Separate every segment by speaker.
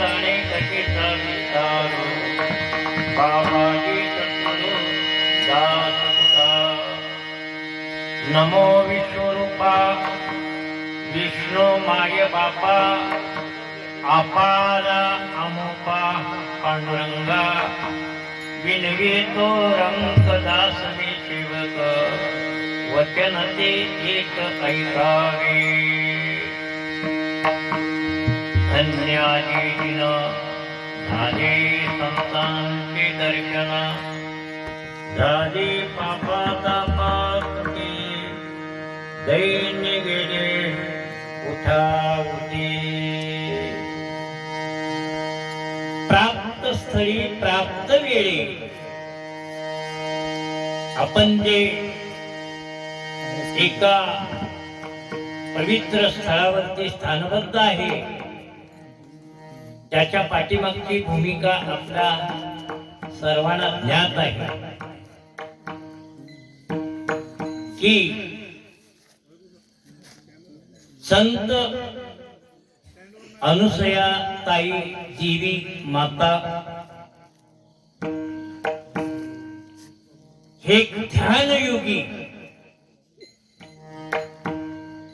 Speaker 1: जाणे कशीचा विचारू बाबाजी सद्गुरु दास तुका नमो विश्वरूपा विष्णू माय बापा अपार अमुपा पांडुरंगा विनवितो रंग दास मी सेवक वचन ते एक ऐकावे धन्याजी दिन झाले संतांचे दर्शन झाले पापाचा पापते दैन्य गेले उठावते प्राप्त स्थळी प्राप्त वेळी आपण जे एका पवित्र स्थळावरती स्थानबद्ध आहे त्याच्या पाठीमागची भूमिका आपल्या सर्वांना ज्ञात आहे की संत अनुसया ताई जीवी माता हे ध्यानयोगी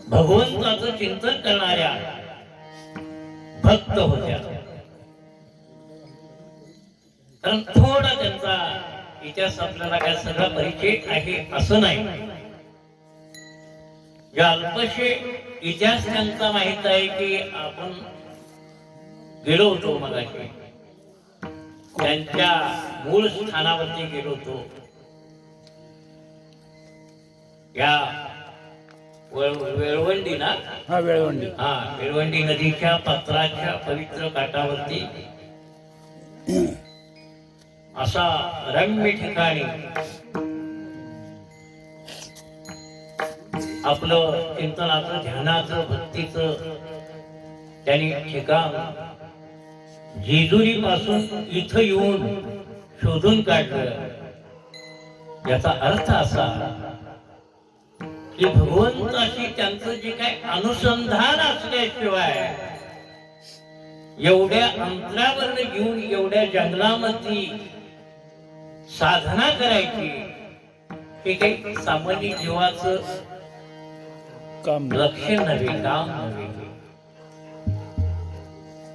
Speaker 1: भगवंताचं चिंतन करणाऱ्या भक्त होत्या. कारण थोडा त्यांचा इतिहास आपल्याला काय सगळा परिचय आहे असं नाही. या अल्पशे इतिहास त्यांचा माहित आहे की आपण गेलो होतो मगाशी त्यांच्या मूळ स्थानावरती गेलो होतो. या वेळवंडी ना वेळवंडी नदीच्या पात्राच्या पवित्र काठावरती असा रम्य ठिकाणी आपलं चिंतनाचं ध्यानाचं भक्तीचं त्यांनी ठिकाण जेजुरी पासून इथं येऊन शोधून काढलं. याचा अर्थ असा की भगवंताशी त्यांचं जे काही अनुसंधान असल्याशिवाय एवढ्या अंतरावर घेऊन एवढ्या जंगलामध्ये साधना करायची हे काही सामान्य जीवाचं लक्ष्य नव्हे, काम नव्हे.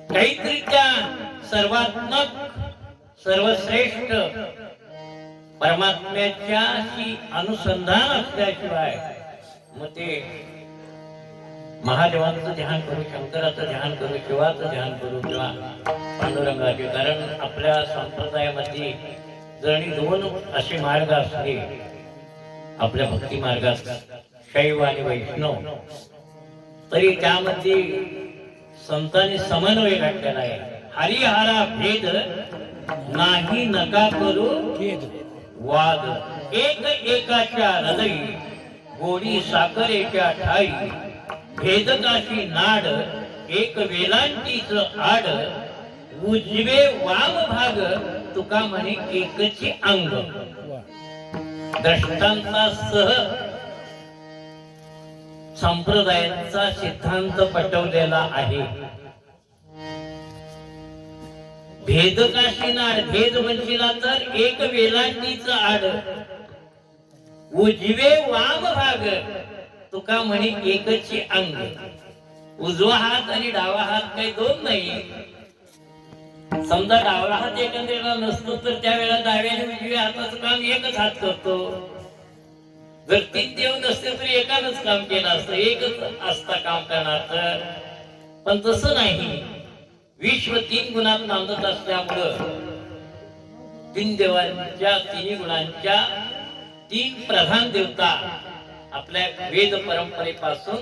Speaker 1: काहीतरी त्या सर्वात्मक सर्वश्रेष्ठ परमात्म्याच्याशी अनुसंधान असल्याशिवाय मग ते महादेवांचं ध्यान करू, शंकराचं ध्यान करू, शिवाचं ध्यान करू किंवा पांडुरंगाचे. कारण आपल्या संप्रदायामध्ये जरी दोन असे मार्ग असले आपल्या भक्ती मार्गात शैव आणि वैष्णव तरी त्यामध्ये संतांनी समन्वय घातलेला आहे. हरिहरा भेद नाही नका करू वाद एक एकाच्या हृदयी गोडी साखरेच्या ठाई भेदकाशी नाड एक वेलांटीच आड उजवे वाम भाग तुका म्हणे एकची अंग. दृष्टांतासह संप्रदायाचा सिद्धांत पटवलेला आहे. भेदकाशी नाड भेद म्हणशीला तर एक वेलांटीच आड उजवे वाम भाग तुका म्हणे एकची अंग. उजवा हात आणि डावा हात काही दोन नाही. समजा डावा हात एकंदरीला नसतो तर त्यावेळेला डाव्या आणि उजव्या हाताचं काम एकच हात करतो. जर तीन देव नसते तरी एकानच काम केलं असतं, एकच असता काम करणार तर. पण तसं नाही. विश्व तीन गुणात नांदत असल्यामुळं तीन देवांच्या तिन्ही गुणांच्या तीन प्रधान देवता आपल्या वेद परंपरेपासून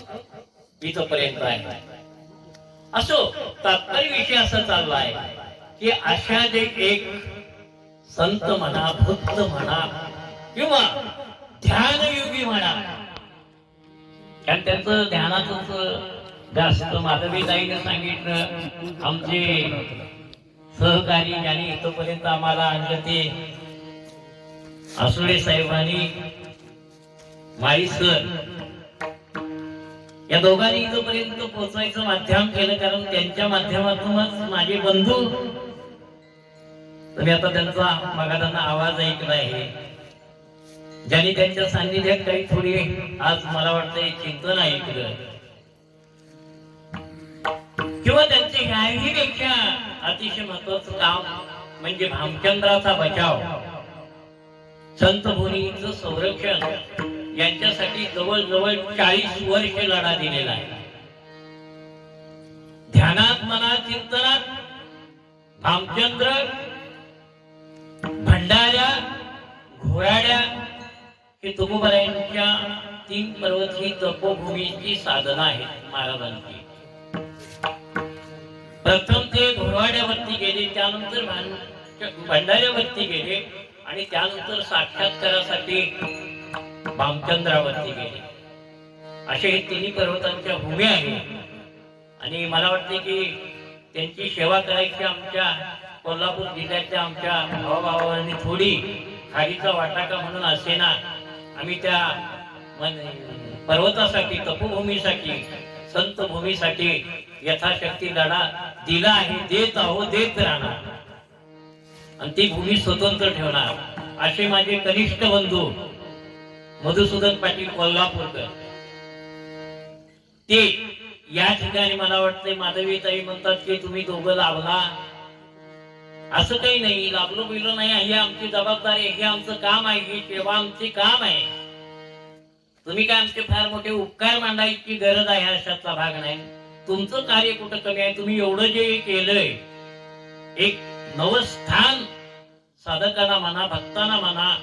Speaker 1: इथपर्यंत आहे. असो तात्पर्य विषय असा चालला आहे की अशा जे एक संत म्हणा, भक्त म्हणा किंवा ध्यानयोगी म्हणा, कारण त्यांचं ध्यानाचं जास्त माधवीताईने सांगितलं. आमचे सहकारी ज्यांनी इथपर्यंत आम्हाला आणलं ते आसुळे साहेबांनी माळी सर या दोघांनी इथपर्यंत पोहोचायचं माध्यम केलं, कारण त्यांच्या माध्यमातूनच माझे बंधू, तुम्ही आता त्यांचा मगाचा आवाज ऐकला आहे, ज्यांनी त्यांच्या सान्निध्यात काही थोडी आज मला वाटतं चिंतन ऐकलं, किंवा त्यांचे ह्याही पेक्षा अतिशय महत्वाचं काम म्हणजे भामचंद्राचा बचाव, संत भूमीचं संरक्षण, यांच्यासाठी जवळजवळ 40 वर्ष लढा दिलेला आहे. ध्यानात, मनात, चिंतनात भामचंद्र भंडाऱ्या, घोराड्या हे तुकोबारायांच्या 3 पर्वत ही तपोभूमीची साधना आहे महाराजांची. प्रथम ते घोरवाड्यावरती गेले, त्यानंतर भंडाऱ्यावरती गेले आणि त्यानंतर साक्षात्कारासाठी भामचंद्रावरती गेले. असे हे 3 पर्वतांच्या भूमी आहेत. आणि मला वाटते की त्यांची सेवा करायची आमच्या कोल्हापूर जिल्ह्याच्या आमच्या भावाभावांनी थोडी खारीचा वाटाका म्हणून असेना आम्ही त्या पर्वतासाठी, तपोभूमीसाठी, संत भूमीसाठी यथाशक्ती लढा दिला आहे, देत आहोत, देत राहणार आणि ती भूमी स्वतंत्र ठेवणार. असे माझे कनिष्ठ बंधू मधुसूदन पाटील कोल्हापूरकर, ते या ठिकाणी मला वाटतंय माधवीताई म्हणतात की तुम्ही दोघं लाभला. असं काही नाही, लाभलो बिलो नाही, ही आमची जबाबदारी आहे, हे आमचं काम आहे, ही सेवा आमची काम आहे. तुम्ही काय आमचे फार मोठे उपकार मांडायची गरज आहे अशातला भाग नाही. तुमचं कार्य कुठं कमी आहे? तुम्ही एवढं जे केलंय, एक नवस्थान साधकांना म्हणा, भक्तांना म्हणा,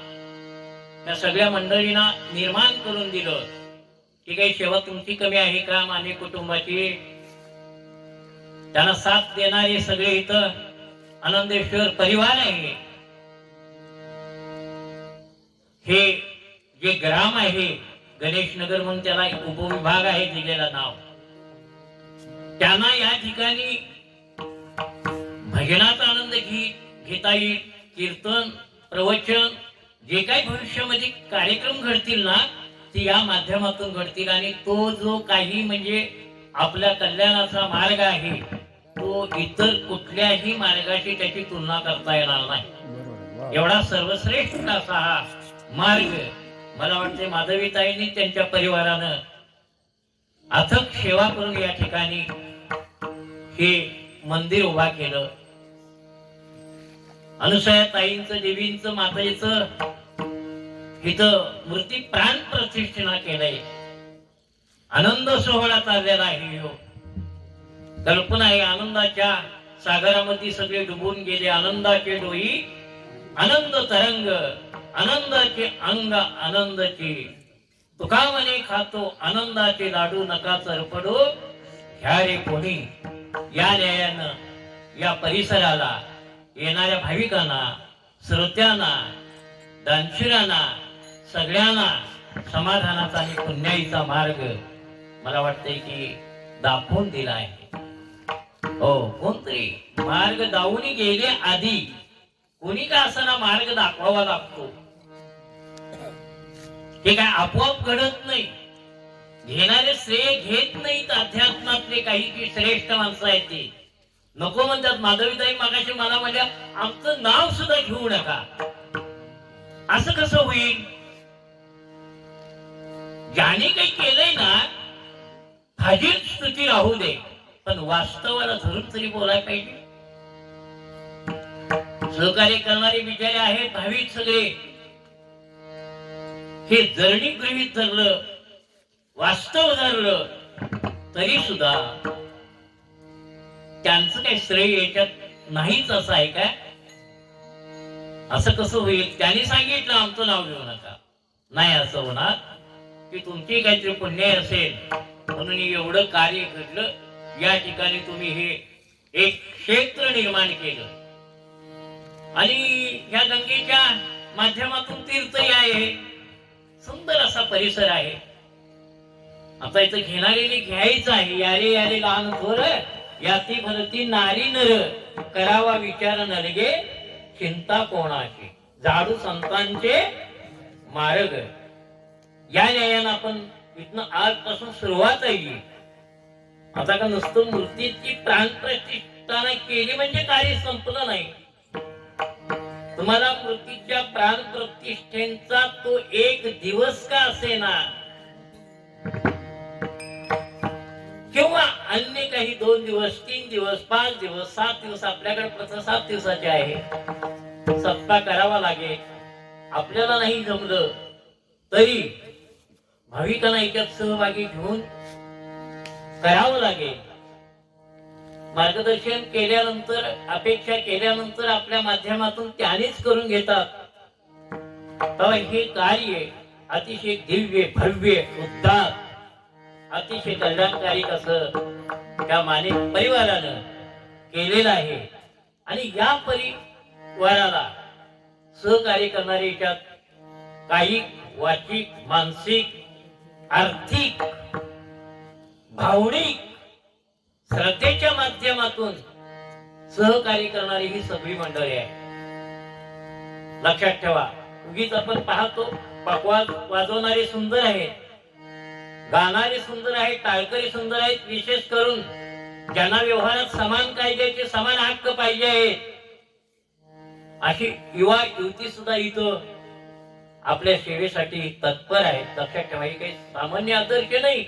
Speaker 1: त्या सगळ्या मंडळींना निर्माण करून दिलं, की काही सेवा तुमची कमी आहे का? माझे कुटुंबाची त्यांना साथ देणारे सगळे इथं आनंदेश्वर परिवार आहे. हे जे ग्राम आहे गणेश नगर म्हणून त्याला उपविभाग आहे दिलेला नाव, त्यांना या ठिकाणी भजनाचा आनंद घेता येईल. कीर्तन, प्रवचन, जे काही भविष्यामध्ये कार्यक्रम घडतील ना, ते या माध्यमातून घडतील. आणि तो जो काही म्हणजे आपल्या कल्याणाचा मार्ग आहे, तो इतर कुठल्याही मार्गाशी त्याची तुलना करता येणार नाही. एवढा सर्वश्रेष्ठ असा हा मार्ग मला वाटते माधवीताईंनी त्यांच्या परिवारानं अथक सेवा करून या ठिकाणी हे मंदिर उभा केलं. अनुसया ताईंचं, देवींचं, माताईचं इथं मूर्ती प्राण प्रतिष्ठा केलंय. आनंद सोहळा चाललेला आहे. कल्पना आहे, आनंदाच्या सागरामध्ये सगळे डुबून गेले. आनंदाचे डोई, आनंद तरंग, आनंदाचे अंग, आनंदाचे तुका म्हणे खातो आनंदाचे लाडू, नका चरपडो ह्या रे कोणी. या न्यायानं या परिसराला येणाऱ्या भाविकांना, श्रोत्यांना, दानशूरांना, सगळ्यांना समाधानाचा आणि पुण्याईचा मार्ग मला वाटतंय की दाखवून दिला आहे. हो, कोणतरी मार्ग दावून गेले आधी, कोणी का असताना मार्ग दाखवावा लागतो. हे काय आपोआप घडत नाही. घेणारे श्रेय घेत नाहीत. अध्यात्मातले काही श्रेष्ठ माणसं आहेत ते नको म्हणतात. माधवीताई मागाशी मला म्हणजे आमचं नाव सुद्धा घेऊ नका. असं कसं होईल? ज्याने काही केलंय ना, फाजील स्तुती राहू दे, पण वास्तवाला धरून तरी बोलायला पाहिजे. सहकार्य करणारे बिचारे आहेत भाविक सगळे, हे जर्नी गृहीत धरलं, वास्तव धरलं, तरी सुद्धा त्यांचं काही श्रेय याच्यात नाहीच असं आहे काय? असं कसं होईल? त्यांनी सांगितलं आमचं नाव घेऊ नका. नाही असं होणार की तुमची काहीतरी पुण्य असेल म्हणून एवढं कार्य घडलं. या ठिकाणी तुम्ही हे एक क्षेत्र निर्माण केलं आणि या गंगेच्या माध्यमातून तीर्थही आहे. सुंदर असा परिसर आहे. आता इथं घेणारे घ्यायचं आहे. यारे यारे लहान थोर याती भरती नारी नर, करावा विचार नलगे चिंता कोणाची, झाडू संतांचे मार्ग. या न्यायानं आपण इथनं आजपासून सुरुवात आहे. आता का नुसतं मूर्तीची प्राणप्रतिष्ठा केली म्हणजे कार्य संपलं नाही. तुम्हाला मूर्तीच्या प्राणप्रतिष्ठेचा तो एक दिवस का असेना किंवा अन्य काही 2 दिवस 3 दिवस 5 दिवस 7 दिवस आपल्याकडे प्रथा 7 दिवसाची आहे. सप्ताह करावा लागेल. आपल्याला नाही जमलं तरी भाविकांना याच्यात सहभागी घेऊन करावं लागेल. मार्गदर्शन केल्यानंतर अपेक्षा केल्यानंतर आपल्या माध्यमातून त्यानेच करून घेतात. तर हे कार्य अतिशय दिव्य भव्य उद्धार अतिशय कल्याणकारी असं त्या मानिक परिवारानं केलेलं आहे. आणि या परिवाराला सहकार्य करणारे याच्यात काही वाचिक मानसिक आर्थिक भावनिक श्रद्धेच्या माध्यमातून सहकार्य करणारी ही सगळी मंडळी आहे. लक्षात ठेवा. उगीच आपण पाहतो पकवाज वाजवणारे सुंदर आहेत, गाणारे सुंदर आहेत, टाळकरी सुंदर आहेत. विशेष करून ज्यांना व्यवहारात समान कायद्याचे समान हक्क पाहिजे आहेत अशी युवा युवती सुद्धा इथं आपल्या सेवेसाठी तत्पर आहेत. लक्षात ठेवा. हे काही सामान्य आदर्श नाही.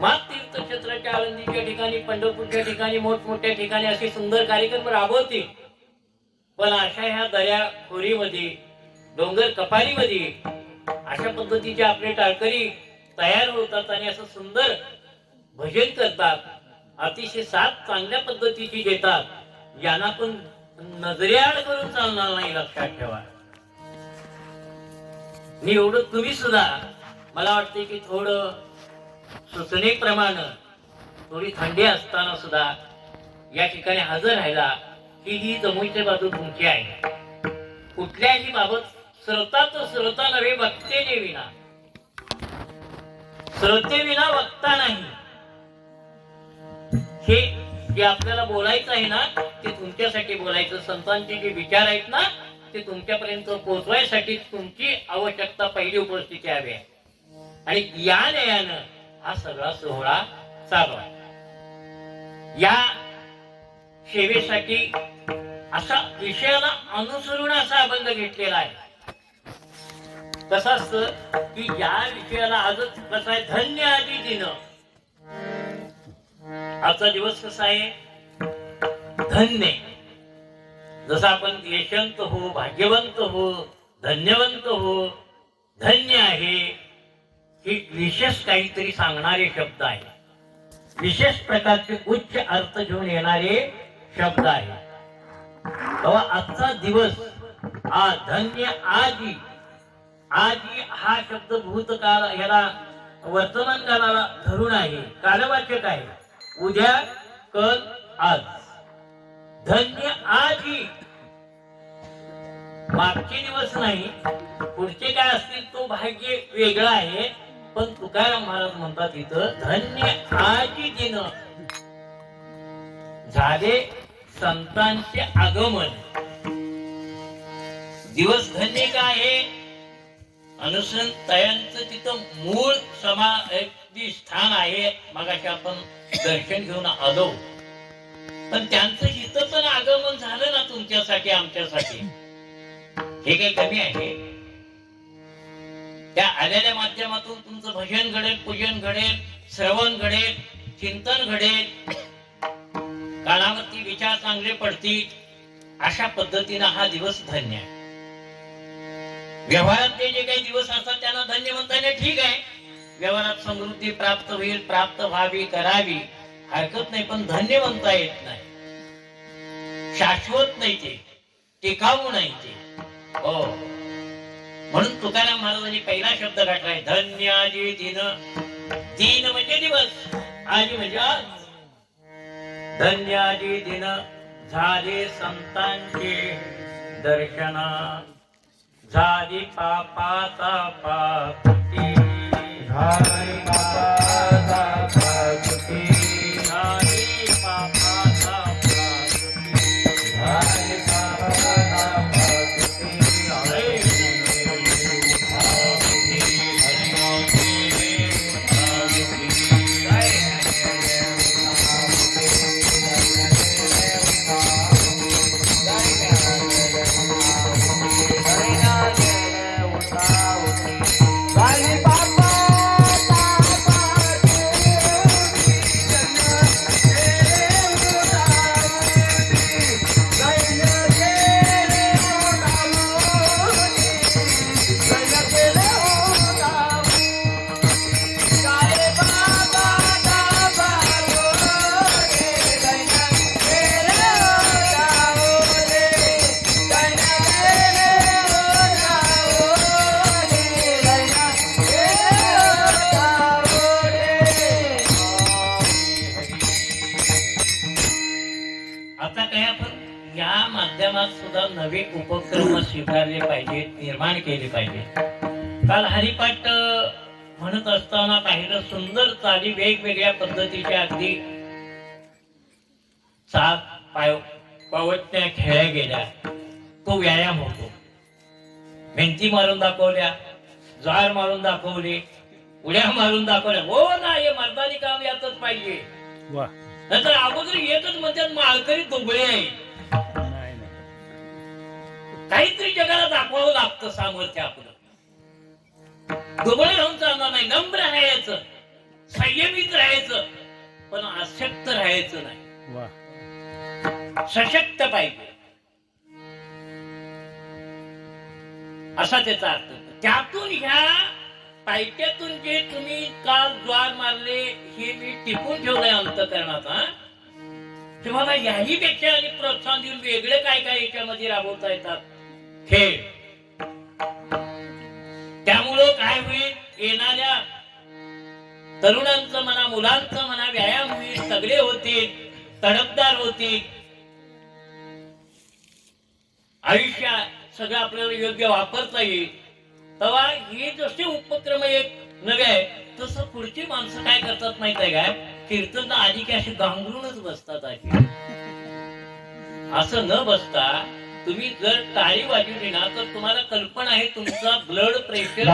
Speaker 1: मात तीर्थक्षेत्राच्या आळंदीच्या ठिकाणी पंढरपूरच्या ठिकाणी मोठमोठ्या ठिकाणी असे सुंदर कार्यक्रम राबवतील. पण अशा ह्या दर्या खोरीमध्ये डोंगर कपारीमध्ये अशा पद्धतीचे आपले टाळकरी तयार होतात आणि असं सुंदर भजन करतात. अतिशय साथ चांगल्या पद्धतीची देतात. यांना पण नजरेआड करून चालणार नाही. लक्षात ठेवा. मी एवढं तुम्ही सुद्धा मला वाटते की थोडं सूचनेप्रमाणे थोडी थंडी असताना सुद्धा या ठिकाणी हजर राहिला की ही जमुईची बाजू तुमची आहे. कुठल्याही बाबत श्रोता तो श्रोता नव्हे वक्तेने विना, श्रोते विना वक्ता नाही. हे जे आपल्याला बोलायचं आहे ना ते तुमच्यासाठी बोलायचं. संतांचे जे विचार आहेत ना ते तुमच्यापर्यंत पोहोचवायसाठी तुमची आवश्यकता पहिली उपस्थिती हवी आहे. आणि या न्यायानं हा सगळा सोहळा चालू आहे. या सेवेसाठी असा विषयाला अनुसरून असा अभंग घेतलेला आहे. कसं असतं की या विषयाला आजच कसं आहे धन्य आदी दिन. आजचा दिवस कसा आहे धन्य. जसं आपण यशवंत हो भाग्यवंत हो धन्यवंत हो धन्य आहे हे विशेष काहीतरी सांगणारे शब्द आहे. विशेष प्रकारचे उच्च अर्थ घेऊन येणारे शब्द आहे. तेव्हा आजचा दिवस धन्य आजी. आजी हा शब्द भूतकाळ याला वर्तमान काळाला धरून आहे. कालवाचक आहे. उद्या कल आज. धन्य आजी मागचे दिवस नाही पुढचे काय असतील तो भाग्य वेगळा आहे. पण तुकाराम महाराज म्हणतात इथं धन्य आजी दिन झाले संतांचे आगमन. दिवस धन्य काय आहे अनुसंतांचं तिथं मूळ समाधी स्थान आहे. मगाशी आपण दर्शन घेऊन आलो पण त्यांचं इथं पण आगमन झालं ना तुमच्यासाठी आमच्यासाठी. हे काही कमी आहे. त्या आलेल्या माध्यमातून तुमचं भजन घडेल पूजन घडेल श्रवण घडेल चिंतन घडेल कानावरती विचार चांगले पडतील. अशा पद्धतीनं हा दिवस धन्य आहे. व्यवहारातले जे काही दिवस असतात त्यांना धन्य म्हणता येईल. ठीक आहे व्यवहारात समृद्धी प्राप्त होईल प्राप्त व्हावी करावी हरकत नाही. पण धन्य म्हणता येत नाही. शाश्वत नाही ते टिकाऊ नाही ते. हो म्हणून तुकाराम महाराजांनी पहिला शब्द घातलाय धन्य आजी दिन. दिन म्हणजे दिवस आजी म्हणजे आज. धन्य आजी दिन झाले संतांचे दर्शन झाली पापाचा पापती. झाली पापाचा पापती. झाली पापाचा पापती. झाली पापाचा पापती. हरे हरे हरे माध्यमात सुद्धा नवे उपक्रम स्वीकारले पाहिजेत, निर्माण केले पाहिजे. काल हरिपाठ म्हणत असताना पाहिलं सुंदर चाली वेगवेगळ्या पद्धतीच्या अगदी पावटण्या खेळल्या गेल्या. तो व्यायाम होतो. भिंती मारून दाखवल्या, ज्वार मारून दाखवले, उड्या मारून दाखवल्या. हो ना, हे मर्दानी काम यातच पाहिजे. नंतर अगोदर एकच म्हणतात माळकरी दुबळे आहे. काहीतरी जगाला दाखवावं लागतं सामर्थ्य आपलं. दुबळे राहून चालणार नाही. नम्र राहायचं, संयमित राहायचं, पण अशक्त राहायचं नाही. सशक्त पाहिजे असा त्याचा अर्थ. त्यातून ह्या पायट्यातून जे तुम्ही काल ज्वार मारले हे मी टिपून ठेवलंय अंतःकरणात. तुम्हाला याही पेक्षा आणि प्रोत्साहन देऊन वेगळे काय काय याच्यामध्ये राबवता येतात खेळ. त्यामुळं काय होईल, येणाऱ्या तरुणांचं म्हणा, मुलांचं म्हणा, व्यायाम होईल, सगळे होतील, तडफदार होतील. आयुष्य सगळं आपल्याला योग्य वापरता येईल. तेव्हा हे जसे उपक्रम एक नवे आहे, तसं पुढची माणसं काय करतात माहित आहे काय, कीर्तन आधी की असे गांगरूनच बसतात. असं न बसता तुम्ही जर टाळी वाजवली ना तर तुम्हाला कल्पना आहे तुमचा ब्लड प्रेशर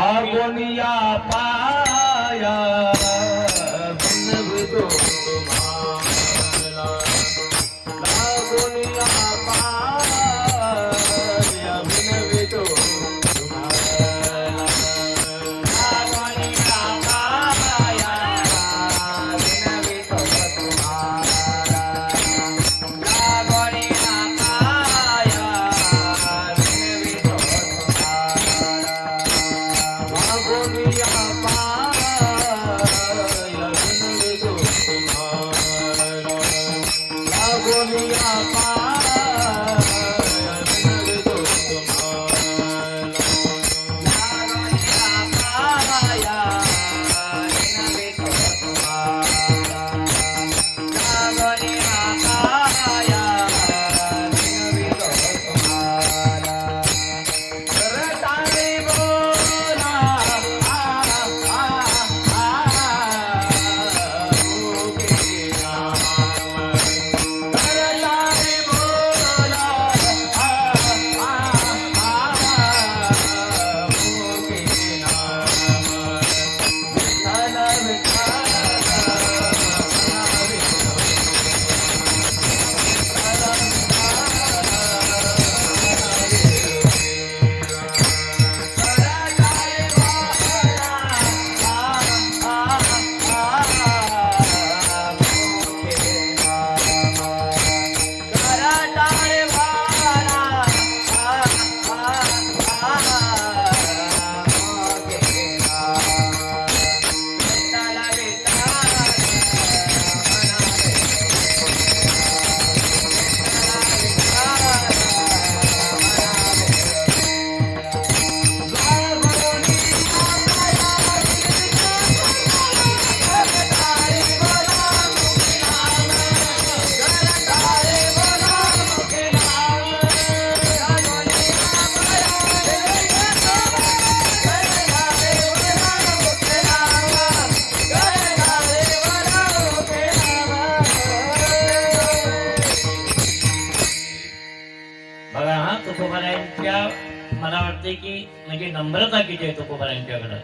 Speaker 1: मला वाटते की म्हणजे नम्रता किती आहे तुकोबारांच्याकडे.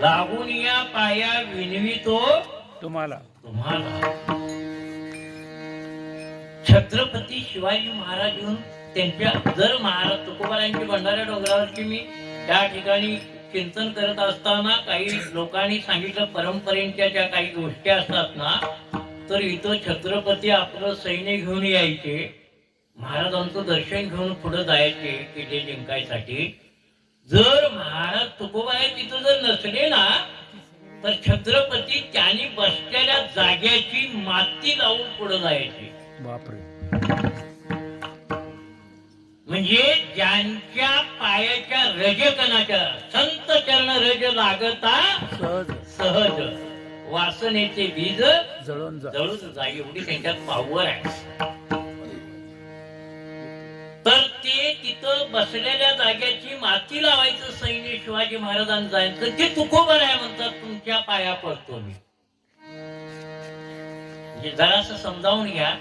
Speaker 1: लागून या पाया विनवितो तुम्हाला. छत्रपती शिवाजी महाराज येऊन त्यांच्या जर महाराज तुकोबारांची भंडारा डोंगरावरची मी त्या ठिकाणी चिंतन करत असताना काही लोकांनी सांगितलं परंपरेच्या ज्या काही गोष्टी असतात ना, तर इथं छत्रपती आपलं सैन्य घेऊन यायचे, महाराजांचं दर्शन घेऊन पुढे जायचे किल्ले जिंकायसाठी. जर महाराज तुकोबाराय तिथं जर नसले ना तर छत्रपती त्यांनी बसलेल्या जाग्याची माती लावून पुढे जायचे. बापरे. म्हणजे ज्यांच्या पायाच्या रजकणाच्या संत चरण रज लागता सहज वासनेचे बीज जळून जाई एवढी त्यांच्यात पावर आहे. तिथं बसलेल्या जाग्याची माती लावायचं सैन्य शिवाजी महाराजांचं जायचं ते तुकोबर आहे म्हणतात. तुमच्या पाया पडतो मी. जरासं समजावून घ्या.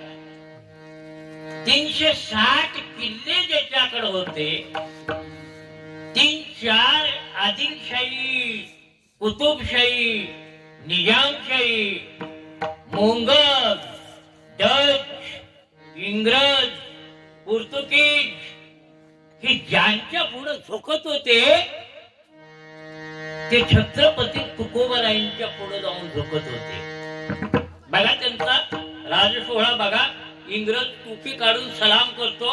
Speaker 1: 360 किल्ले ज्याच्याकडे होते, 3-4 आदिलशाही, कुतुबशाही, निजामशाही, मोंगल, डच, इंग्रज, पोर्तुगीज हे ज्यांच्या पुढे झोकत होते ते छत्रपती तुकोबरायांच्या पुढे जाऊन झोकत होते. बघा त्यांचा राजसोहळा बघा. इंग्रज टोपी काढून सलाम करतो.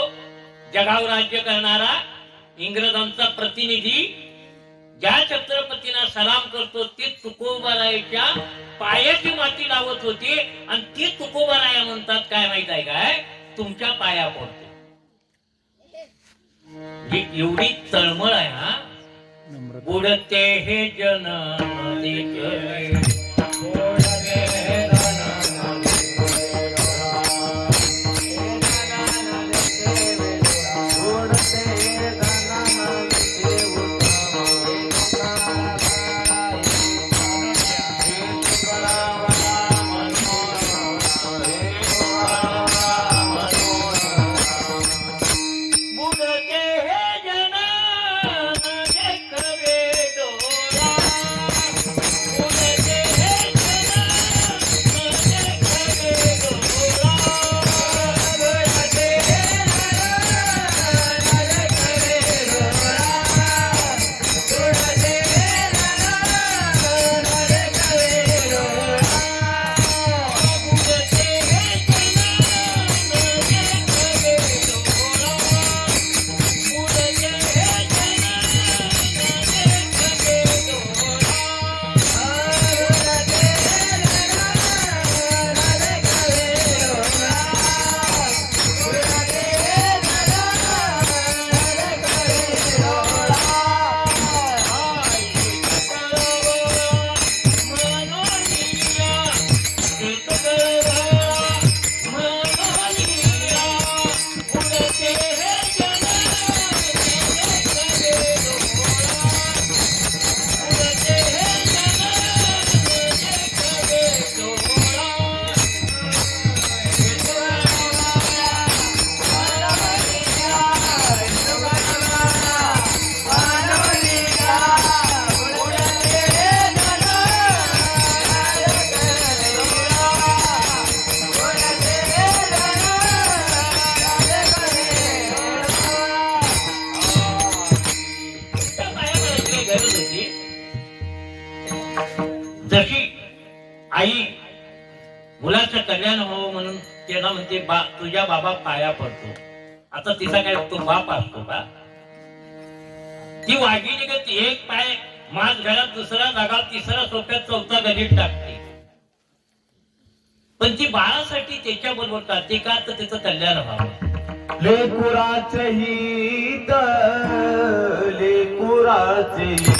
Speaker 1: जगावर राज्य करणारा इंग्रजांचा प्रतिनिधी ज्या छत्रपतींना सलाम करतो ते तुकोबरायाच्या पायाची माती लावत होते. आणि ते तुकोबराया म्हणतात काय माहित आहे काय? तुमच्या पाया पडतो. एवढी तळमळ आहे हा. बुडते हे जन आई मुलाचं कल्याण व्हावं म्हणून त्याला म्हणते तुझ्या बाबा पाया पडतो. आता तिचा काय तो बाप असतो का? ती वाघिणी का ती एक पाय माज घरात, दुसरा जागा, तिसरा सोप्यात, चौथा गणित टाकते. पण ती बाळासाठी त्याच्या बरोबर टाकते का? तर त्याचं कल्याण व्हावं.
Speaker 2: लेकुराचे हित, लेकुराचे हित,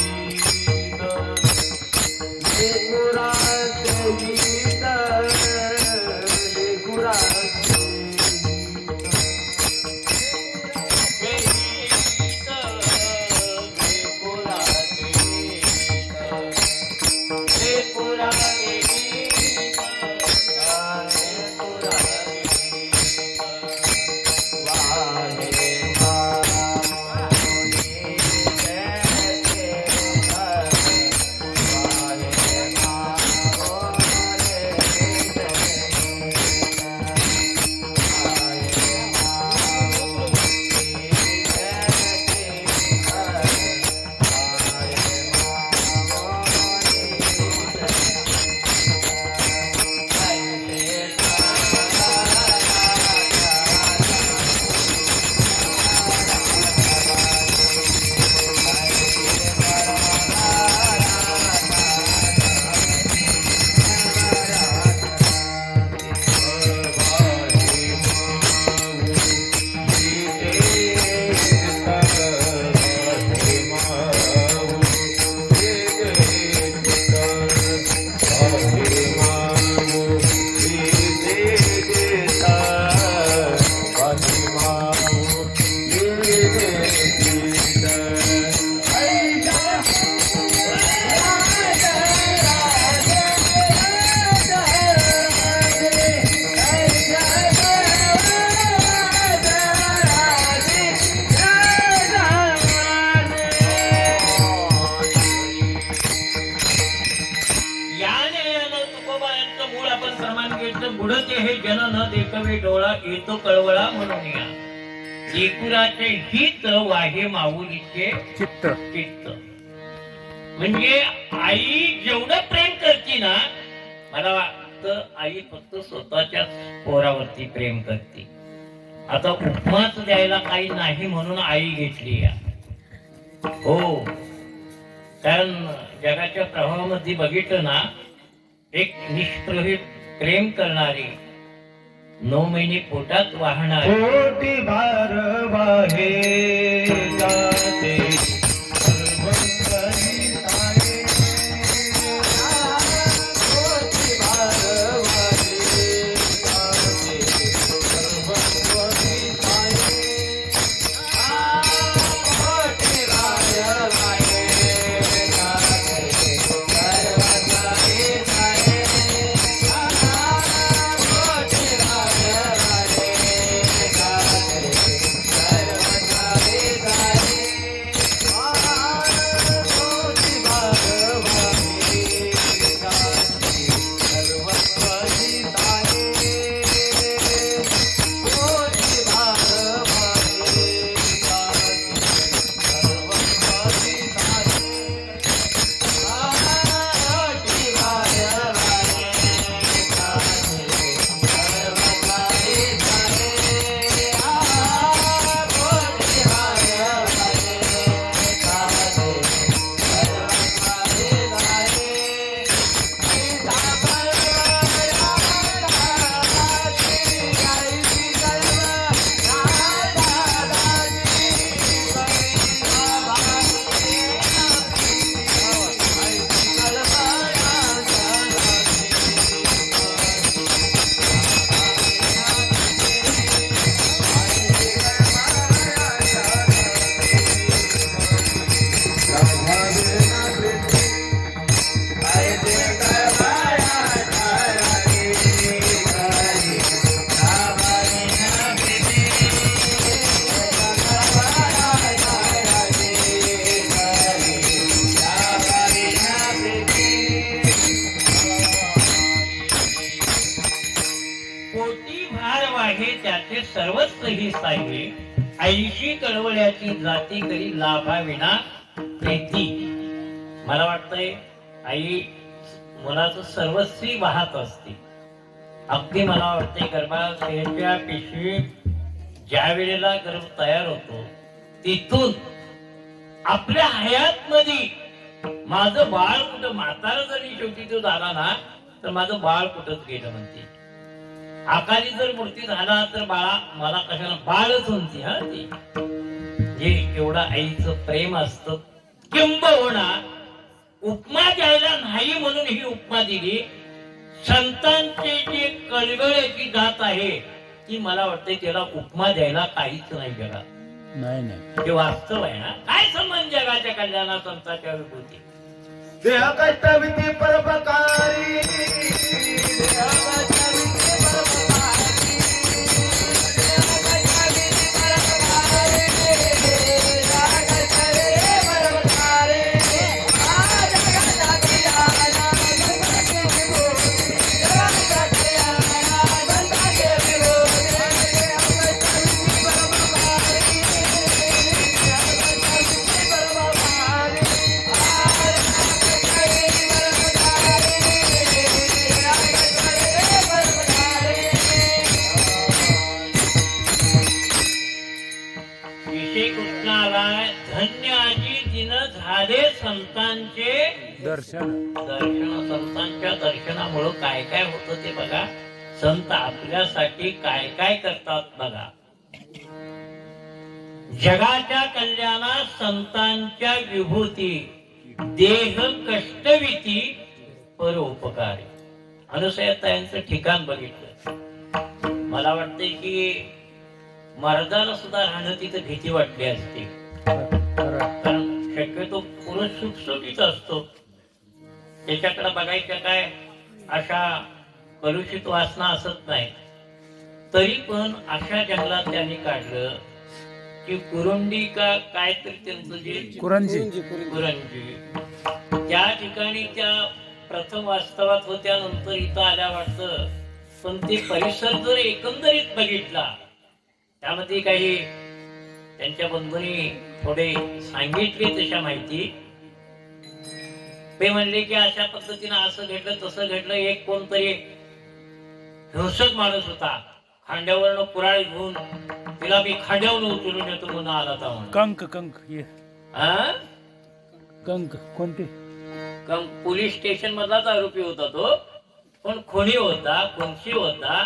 Speaker 2: लेकुराचे हित, लेकुराचे
Speaker 1: मूळ आपण प्रमाण घेतलं, बुडते हे जन न देखवे डोळा, येतो कळवळा म्हणून या. लेकुराचे हित वाहे माऊलीचे
Speaker 3: चित्त
Speaker 1: चित्त. म्हणजे आई जेवढं प्रेम करते ना, मला वाटतं आई फक्त स्वतःच्या पोरावरती प्रेम करते. आता उपमाच द्यायला काही नाही म्हणून आई घेतली या. हो, कारण जगाच्या प्रभावामध्ये बघितलं ना, एक निष्प्रहित प्रेम करणारी, 9 महिने पोटात वाहणारी,
Speaker 2: कोटी भार वाहे जाते सर्वंतरी साये. कोटी भार वाहे जाते सर्वंतरी साये. कोटी भार वाहे जाते सर्वंतरी साये. कोटी भार वाहे जाते सर्वंतरी साये. कोटी भार वाहे जाते सर्वंतरी साये. कोटी भार वाहे
Speaker 1: पोटी भार वाहे त्याचे सर्वस्व ही साहे, 80 कळवळ्याची जाती करी लाभाविना प्रीती. मला वाटतंय आई मुलाचं सर्वस्वी वाहत असते. अगदी मला वाटतंय गर्भाशयाच्या पिशवी ज्या वेळेला गर्भ तयार होतो, तिथून आपल्या हयात मध्ये माझं बाळ कुठं, म्हातारा जरी शेवटी तो झाला ना, तर माझं बाळ कुठंच गेलं म्हणते. अकाली जर मूर्ती झाला तर बाळा मला कशाला बाळच म्हणते. हा, ती जे एवढं आईचं प्रेम असतं. किंबहुना उपमा द्यायला नाही म्हणून ही उपमा दिली. संतांचे जे कळवळ्याची जात आहे, ती मला वाटते त्याला उपमा द्यायला काहीच नाही जगात.
Speaker 3: नाही
Speaker 1: हे वास्तव आहे ना. काय संबंध जगाच्या कल्याणा संतांच्या विभूती.
Speaker 2: देह कष्टविधी परोपकारी. देह कष्टविधी परोपकारी. देह कष्टविधी परोपकारी. देह कष्टविधी परोपकारी. आज जगताची आना संतांचे विभूती. जगताची आना संतांचे विभूती. देह कष्टविधी परोपकारी. देह कष्टविधी परोपकारी. विषय कृष्णालाय धन्य आजी दिन झाले संतांचे
Speaker 3: दर्शन
Speaker 1: दर्शन. संतांच्या दर्शनामुळं काय काय होतं ते बघा. संत आपल्यासाठी काय काय करतात बघा. जगाच्या कल्याणात संतांच्या विभूती, देह कष्टविती परोपकारी. अनुसयाताईंचं ठिकाण बघितलं, मला वाटतंय की महाराजाला सुद्धा राहणं तिथं भीती वाटली असते. कारण शक्यतो पुरुष सुटसुटीत असतो, त्याच्याकडे बघायच्या काय अशा कलुषित वासना असत नाही. तरी पण अशा जंगलात त्यांनी काढलं की कुरुंडी का काय तरी त्यांचं जे
Speaker 3: कुरंजी
Speaker 1: कुरंजी, त्या ठिकाणी त्या प्रथम वास्तवात होत्या, नंतर इथं आल्या वाटतं. पण ते परिसर जर एकंदरीत बघितला, त्यामध्ये काही त्यांच्या बंधूंनी थोडे सांगितले तशा माहिती. ते म्हणले की अशा पद्धतीनं असं घडलं तसं घडलं. एक कोणतरी हिंसक माणूस होता, खांद्यावरनं कुऱ्हाड घेऊन तिला मी खांद्यावरून उचलून येतो म्हणून आला होता म्हणून.
Speaker 3: कंक ये
Speaker 1: हा?
Speaker 3: कंक कोणते?
Speaker 1: पोलीस स्टेशन मधलाच आरोपी होता तो, पण खोणी होता, कोणशी होता.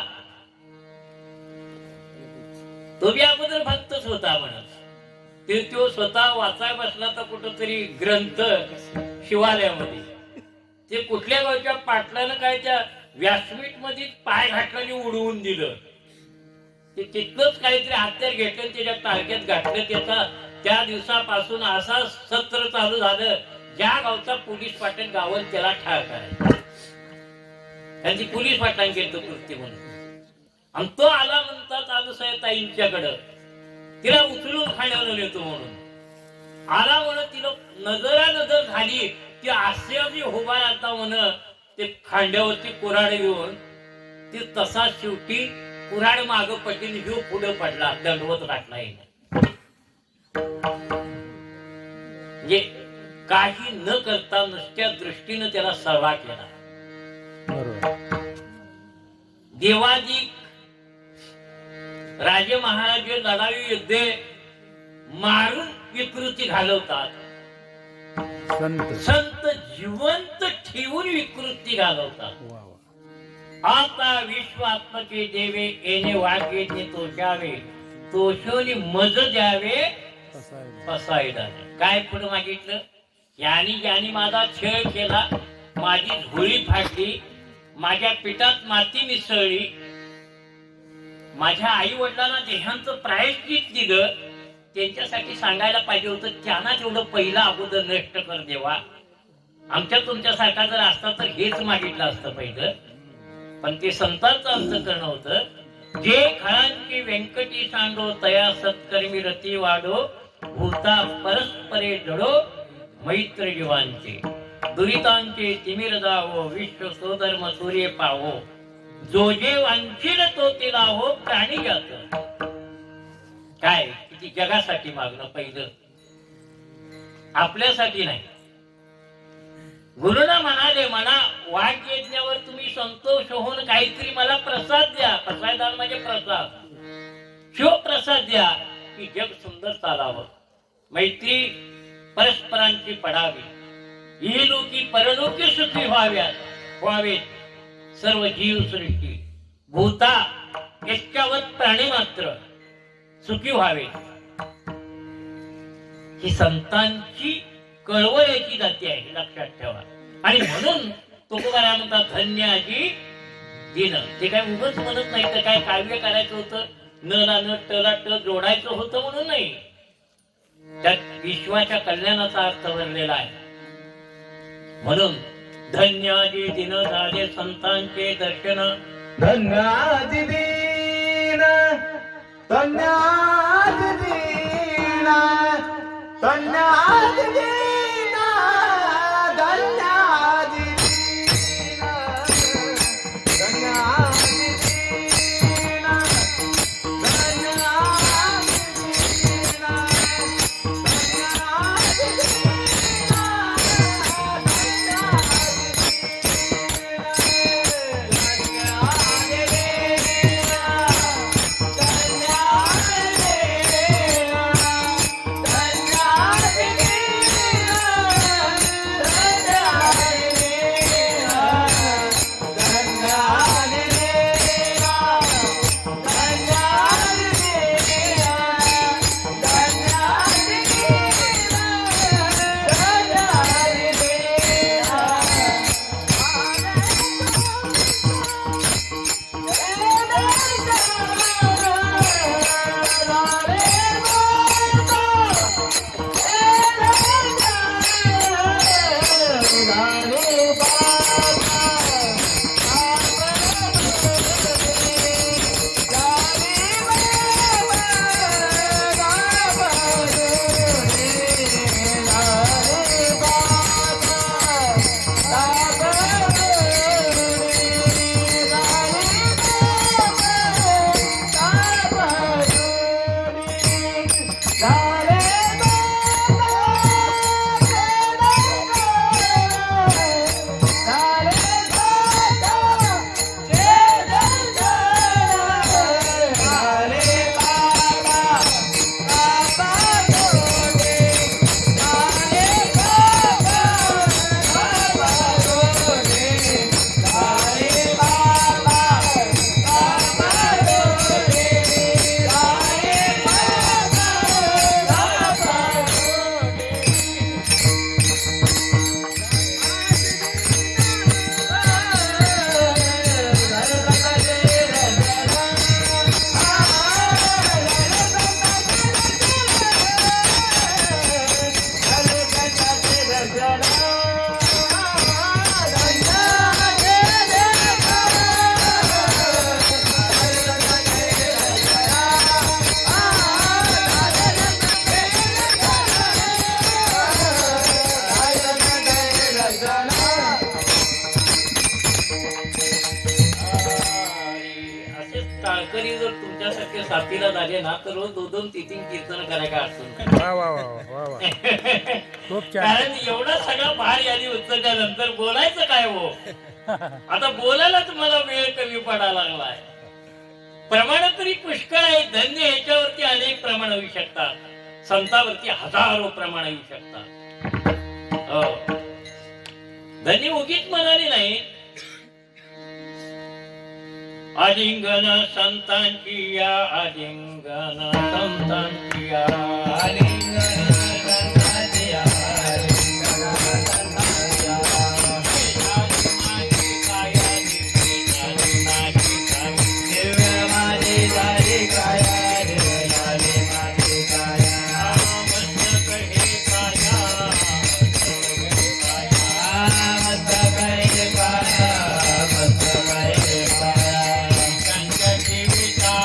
Speaker 1: तो बी अगोदर भक्तच होता म्हणत. तो स्वतः वाचाय बसला तर कुठंतरी ग्रंथ शिवालयामध्ये. ते कुठल्या गावच्या पाटलानं काय त्या व्यासपीठ मध्ये पाय घातल्याने उडवून दिलं. ते तिथलंच काहीतरी हत्यार घेतलं, त्याच्या टाळक्यात घातलं. त्याचा त्या दिवसापासून असा सत्र चालू झालं, ज्या गावचा पोलीस पाटील गावात त्याला ठार करायचा. त्यांची पोलीस पाटलांनी केलं कृत्य म्हणून. आणि तो आला म्हणतात अनुसयाताईंच्याकडं, तिला उचलून खाण्यावर येतो म्हणून आला. म्हणून तिला नजर झाली की आश्चर्य उभा राहता म्हण. ते खांद्यावरती कुऱ्हाड घेऊन ते तसा शेवटी कुऱ्हाड माग पटीने घेऊ पुढे पडला, दंडवत गाठला. म्हणजे काही न करता नुसत्या दृष्टीनं त्याला सर्वा केला.
Speaker 3: बरोबर.
Speaker 1: देवाधिक राजे महाराज लढावी युद्धे मारून विकृती घालवतात. संत जिवंत ठेवून विकृती घालवतात.
Speaker 3: वा वा.
Speaker 1: आता विश्वात्मके देवे येणे वाग्येने तोषावे, तोषोनी मज द्यावे फसायला. काय पुढे मागितलं? ज्यानी माझा छळ केला, माझी झोळी फाटली, माझ्या पिठात माती मिसळली, माझ्या आई वडिलांना देहांचं प्रायश्चित दिलं, त्यांच्यासाठी सांगायला पाहिजे होतं त्यांना तेवढं पहिलं अगोदर नष्ट कर देवा. आमच्या तुमच्यासारखा जर असता तर हेच मागितलं असतं पहिलं. पण ते संतांचं अंतःकरण होतं. जे खळांची व्यंकटी सांडो, तया सत्कर्मी रती वाढो, भूता परस्परे जडो, मैत्र जीवांचे दुरितांचे तिमिर जावो, विश्व सोधर्म सूर्य पावो, जो जे वांछील तो तिला हो, प्राणी जात. काय किती जगासाठी मागणं पहिलं, आपल्यासाठी नाही. गुरुना म्हणाले, म्हणा वाघ यज्ञावर तुम्ही संतोष होऊन काहीतरी मला प्रसाद द्या. प्रसाद म्हणजे प्रसाद, शिवप्रसाद द्या की जग सुंदर चालावं, मैत्री परस्परांची पडावी, इहलोकी परलोकी सुखी व्हावेत सर्व जीव सृष्टी, भूता यश्चावत प्राणी मात्र सुखी व्हावे. ही संतांची कळवळ्याची जाती आहे, लक्षात ठेवा. आणि म्हणून तुकोबाराय म्हणतात, धन्य आजी दिन. ते काय उगच म्हणत नाही, तर काय काव्य करायचं होतं, न ला न टला ट जोडायचं होतं म्हणून नाही. त्यात विश्वाच्या कल्याणाचा अर्थ भरलेला आहे. म्हणून धन्यादी दिन झाले संतांचे दर्शन,
Speaker 4: धन्यादी दिन, धन्यादी दिन, धन्यादी दिन, धन्यादी दिन, धन्यादी दिन, धन्यादी दिन.
Speaker 1: वारकरी जर तुमच्यासारखे साथीला झाले ना तर रोज 2-2, 3-3 कीर्तन करायला अडचण नाही.
Speaker 3: वा वा वा वा वा खूप छान
Speaker 1: कारण एवढा सगळा भार यादी उचलल्यानंतर बोलायचं काय हो. आता बोलायला तुम्हाला वेळ कमी पडायला लागलाय. प्रमाण तरी पुष्कळ आहे. धन्य ह्याच्यावरती अनेक प्रमाण येऊ शकतात. संतावरती हजारो प्रमाण येऊ शकतात. हो, धन्य उगीच म्हणाली नाही. आलिंगन संतांची या, आलिंगन संतांची या, आलिंगन संतांची या, आलिंगन संतांची या. माझी काया दिव्य माझी काया, दिव्य माझी झाली काया, दिव्य झाली माझी काया. मस्तक हे काया, मस्तक हे काया, मस्तक हे काया.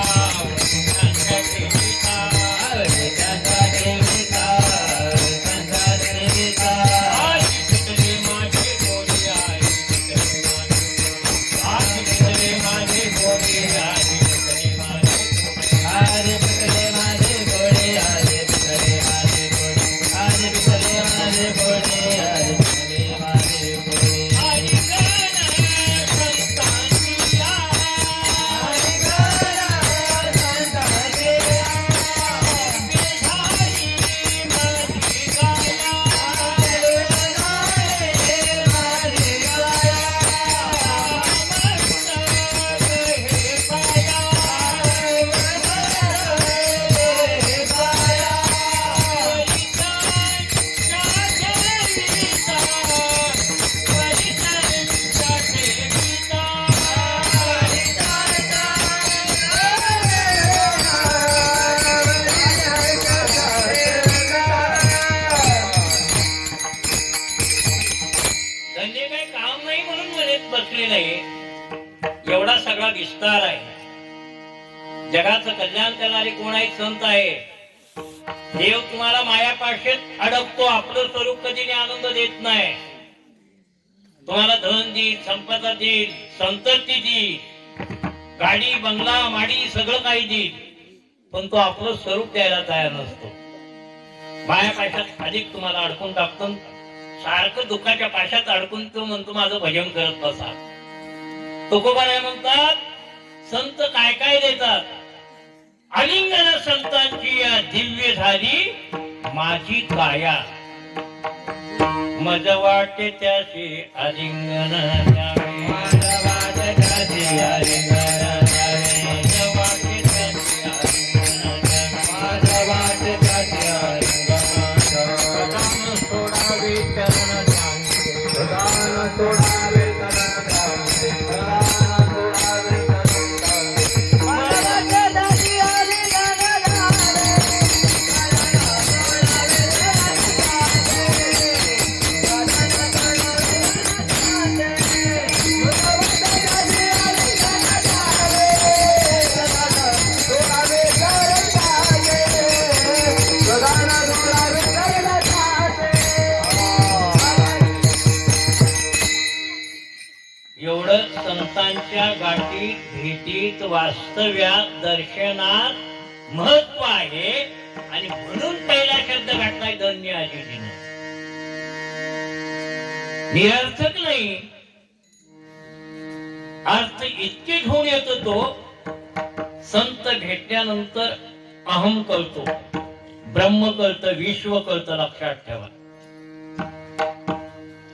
Speaker 1: एवढा सगळा विस्तार आहे. जगाचं कल्याण करणारे कोण आहेत? संत आहे. देव तुम्हाला मायापाशेत अडकतो. आपलं स्वरूप कधी आनंद देत नाही. तुम्हाला धन देईल, संपदा देईल, संतती देईल, गाडी बंगला माडी सगळं काही देईल, पण तो आपलं स्वरूप द्यायला तयार नसतो. मायापाशात अधिक तुम्हाला अडकून टाकतो. सारखं दुःखाच्या पाशात अडकून तो म्हणतो माझं भजन करत बसा. तुकोबाराय म्हणतात संत काय काय देतात. आलिंगन संतांची या, दिव्य झाली माझी काया. मज वाटे त्याशी आलिंगन द्यावे, मज वाटे त्याशी आलिंगन द्यावे, मज वाटे त्याशी आलिंगन द्यावे, मज वाटे त्याशी आलिंगन द्यावे. प्रदान सोडावे चरण ध्यान, प्रदान सोडावे चरण ध्यान, प्रदान सोडावे चरण ध्यान. मज वाटे त्याशी आलिंगन द्यावे, एवढं संतांच्या गाठीत भेटीत वास्तव्यात दर्शनात महत्व आहे. आणि म्हणून पहिला शब्द घातलाय धन्य आजीजीने. निरर्थक नाही. अर्थ इतके घेऊन येतो तो. संत भेटल्यानंतर अहम कळतो, ब्रह्म कळतं, विश्व कळतं. लक्षात ठेवा.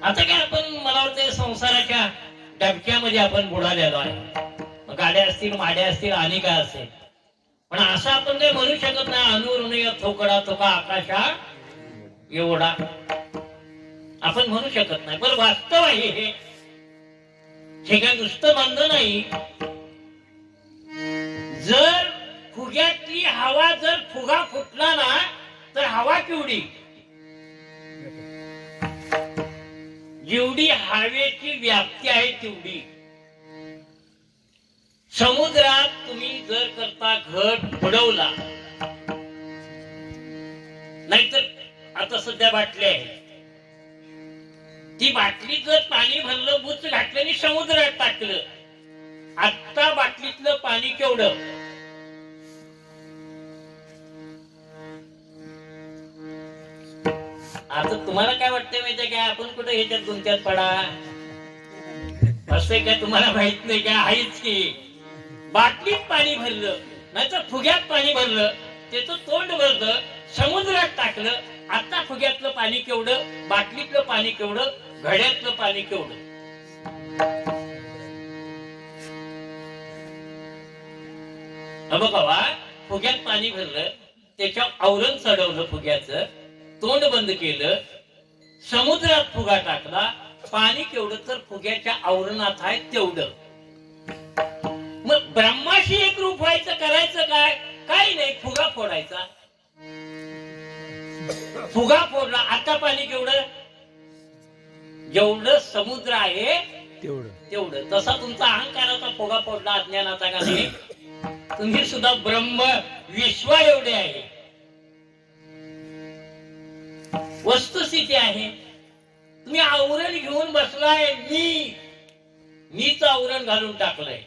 Speaker 1: आता काय आपण मला वाटतं संसाराच्या डबक्यामध्ये आपण बुडालेलो आहे. गाड्या असतील, माड्या असतील, आणि काय असेल, पण असं आपण काही म्हणू शकत नाही अनुरुणय थोकडा थोका आकाशा एवढा आपण म्हणू शकत नाही. पण वास्तव आहे हे काय नुसतं बंद नाही. जर फुग्यातली हवा जर फुगा फुटला ना तर हवा केवढी, जेवढी हवेची व्याप्ती आहे तेवढी. समुद्रात तुम्ही जर करता घट बुडवला, नाहीतर आता सध्या बाटली आहे, ती बाटली जर पाणी भरलं, बुच घातलं आणि समुद्रात टाकलं
Speaker 2: आत्ता बाटलीतलं पाणी केवढं? आता तुम्हाला काय वाटतंय माहितीये का, आपण कुठे ह्याच्यात गुंत्यात पडा असं काय तुम्हाला माहित नाही का? आहेच की बाटलीत पाणी भरलं नाहीतर फुग्यात पाणी भरलं, त्याचं तोंड भरलं, समुद्रात टाकलं. आता फुग्यातलं पाणी केवढं, बाटलीतलं पाणी केवढं, घड्यातलं पाणी केवढं? बघा, फुग्यात पाणी भरलं, त्याच्या आवरण चढवलं, फुग्याचं तोंड बंद केलं, समुद्रात फुगा टाकला. पाणी केवढं तर फुग्याच्या आवरणात आहे तेवढं. मग ब्रह्माशी एक रूप व्हायचं, करायचं काय? काही नाही, फुगा फोडायचा. फुगा फोडला, आता पाणी केवढं? जेवढं समुद्र आहे तेवढं. तसा तुमचा अहंकाराचा फुगा फोडला, अज्ञानाचा का नाही? तुम्ही सुद्धा ब्रह्म विश्व एवढे आहे. वस्तुस्थिती आहे, तुम्ही आवरण घेऊन बसलाय. मीच आवरण घालून टाकलंय.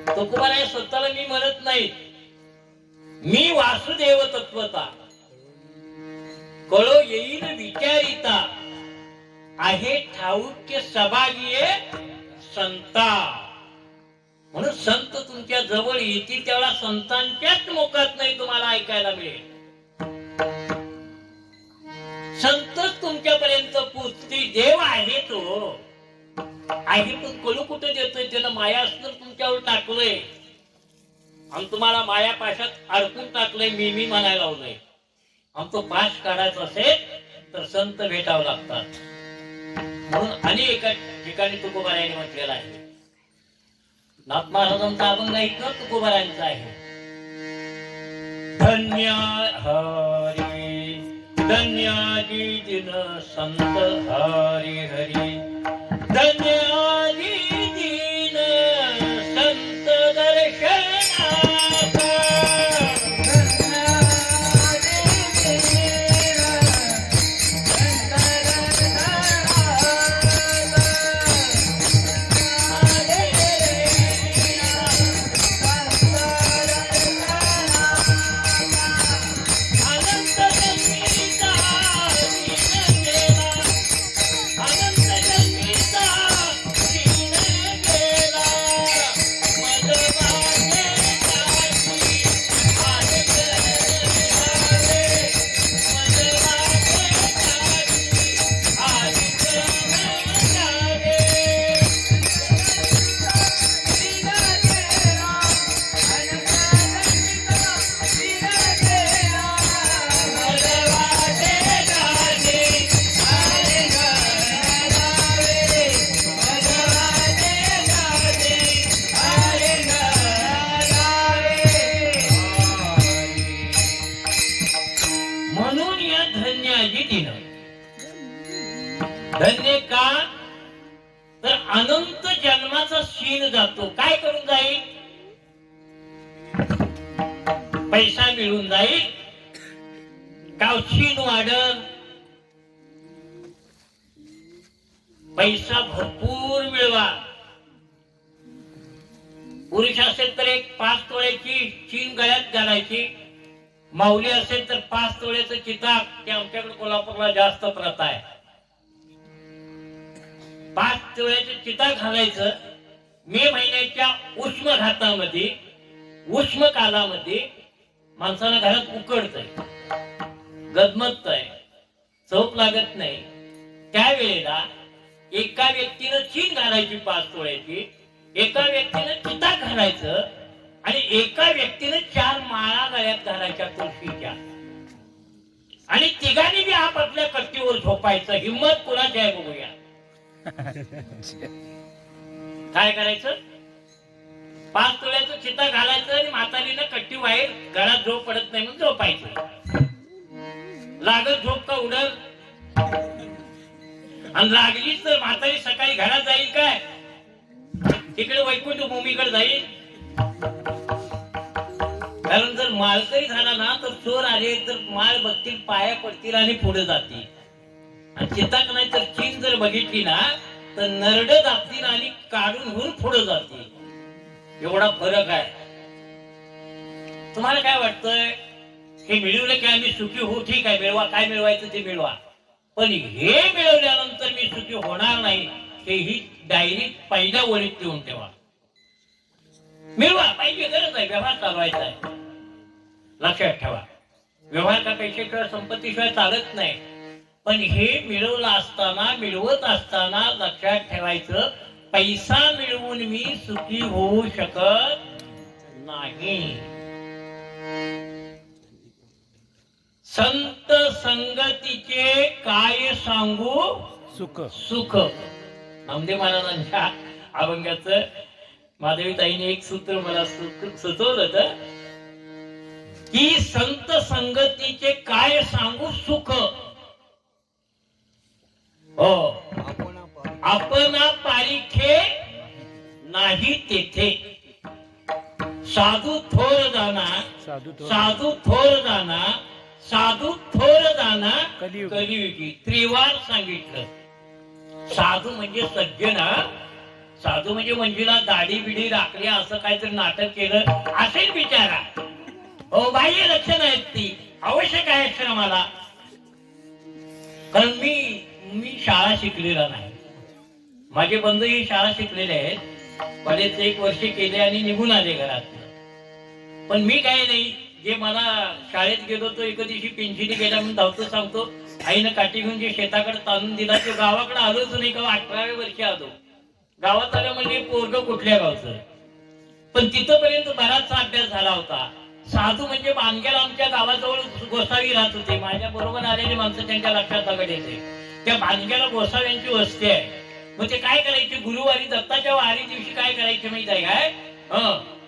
Speaker 2: तुकोबाराय स्वतःला मी म्हणत नाही, मी वासुदेव तत्वता, कळो येईल विचारिता, आहे ठाऊक्य सभागीये संता. म्हणून संत तुमच्या जवळ येतील तेवढा संतांच्याच मुखात नाही तुम्हाला ऐकायला मिळेल. संतच तुमच्यापर्यंत पोचतील. देव आहे तो आहे, पण कळू कुठे देतोय? त्यानं माया असलं तुमच्यावर टाकलंय आणि तुम्हाला माया पाशात अडकून टाकलंय. मी म्हणायला लावलंय. आणि तो पाश काढायचा असेल तर संत भेटावं लागतात. म्हणून आणि एका ठिकाणी तुकोबारायांनी म्हटलेलं आहे, नाथ महाराजांचा अभंग ऐकलं, तुकोबारायांचा आहे. धन्य हरी धन्याजी दिन संत हरी हरी, धन्याजी दिन संत दर्शनाचा. धन्य का तर अनंत जन्माचा शीन जातो. काय करून जाईल? पैसा मिळून जाईल, शीन वाढल, पैसा भरपूर मिळवा. पुरुष असेल तर एक 5 तोळ्याची चीन गळ्यात घालायची, माऊली असेल तर 5 तोळ्याचं चिताक. ते आमच्याकडे कोल्हापूरला जास्त प्रथा आहे. 5 तोळ्याचं चिताक घालायचं. मे महिन्याच्या उष्म घातामध्ये, उष्म कालामध्ये माणसाला घरात उकडतंय, गदमतय, झोप लागत नाही. त्यावेळेला एका व्यक्तीनं चीन घालायची 5 तोळ्याची, एका व्यक्तीनं चिताक घालायचं आणि एका व्यक्तीनं 4 माळा गळ्यात घालायच्या तुळशीच्या. आणि तिघांनी बी आपापल्या कट्टीवर झोपायचं. हिम्मत कुणाची आहे बघूया. काय करायचं? 5 तोळ्याचं चिता घालायचं आणि म्हातारीनं कट्टी बाहेर, घरात झोप पडत नाही म्हणून झोपायचं. लागत झोप का उडल? आणि लागलीच तर म्हातारी सकाळी घरात जाईल काय? तिकडे वैकुंठ भूमीकडे जाईल. कारण जर माळकरी झाला ना तर चोर आले तर माळ बघतील, पाया पडतील आणि पुढे जातील. आणि चिताक नाही तर चीन जर बघितली ना तर नरड जातील आणि काढून होऊन पुढे जातील, एवढा फरक आहे. तुम्हाला काय वाटतंय, हे मिळवलं की आम्ही सुखी होऊ, ठीक आहे, मिळवा, काय मिळवायचं ते मिळवा, पण हे मिळवल्यानंतर मी सुखी होणार नाही, हे ही डायरी पहिल्या ओळीत देऊन ठेवा. मिळवा पाहिजे, गरज आहे, व्यवहार चालवायचा आहे, लक्षात ठेवा. व्यवहार का पैशाशिवाय संपत्तीशिवाय चालत नाही, पण हे मिळवलं असताना, मिळवत असताना लक्षात ठेवायचं, पैसा मिळवून मी सुखी होऊ शकत नाही. संत संगतीचे काय सांगू
Speaker 3: सुख.
Speaker 2: सुख. नामदेव महाराजांच्या अभंगाचं माधवीताईने एक सूत्र मला सुचवलं होतं की संत संगतीचे काय सांगू सुख. हो, आपण पारिखे नाही तेथे, साधू थोर जाना, साधू थोर जाना, साधू थोर जाना कलियुगी. त्रिवार सांगितलं. साधू म्हणजे सज्जन, साधू म्हणजे मंजूला दाढी बिडी राखली असं काहीतरी नाटक केलं असेल बिचारा. हो, बाह्य लक्षण आहेत ती, आवश्यक आहे श्रमाला. कारण मी शाळा शिकलेला नाही, माझे बंधू ही शाळा शिकलेले आहेत, बरेच एक वर्ष केले आणि निघून आले घरात. पण मी काय नाही, जे मला शाळेत गेलो तो एका दिवशी पेन्शिली गेला म्हणून धावतो सांगतो, आईनं काठी घेऊन जे शेताकडे ताणून दिला, तो गावाकडे आलोच नाही का, 18व्या वर्षी आलो. गावात आलं म्हणजे पोरग कुठल्या गावचं, पण तिथपर्यंत बराचसा अभ्यास झाला होता. साधू म्हणजे बांधग्याला आमच्या गावाजवळ गोसावी राहत होते, माझ्या बरोबर आलेली माणसं त्यांच्या लक्षात दगड येते. त्या बांधग्याला गोसाव्यांची वस्ती आहे. मग ते काय करायचे, गुरुवारी दत्ताच्या वारी दिवशी काय करायचे माहित आहे काय,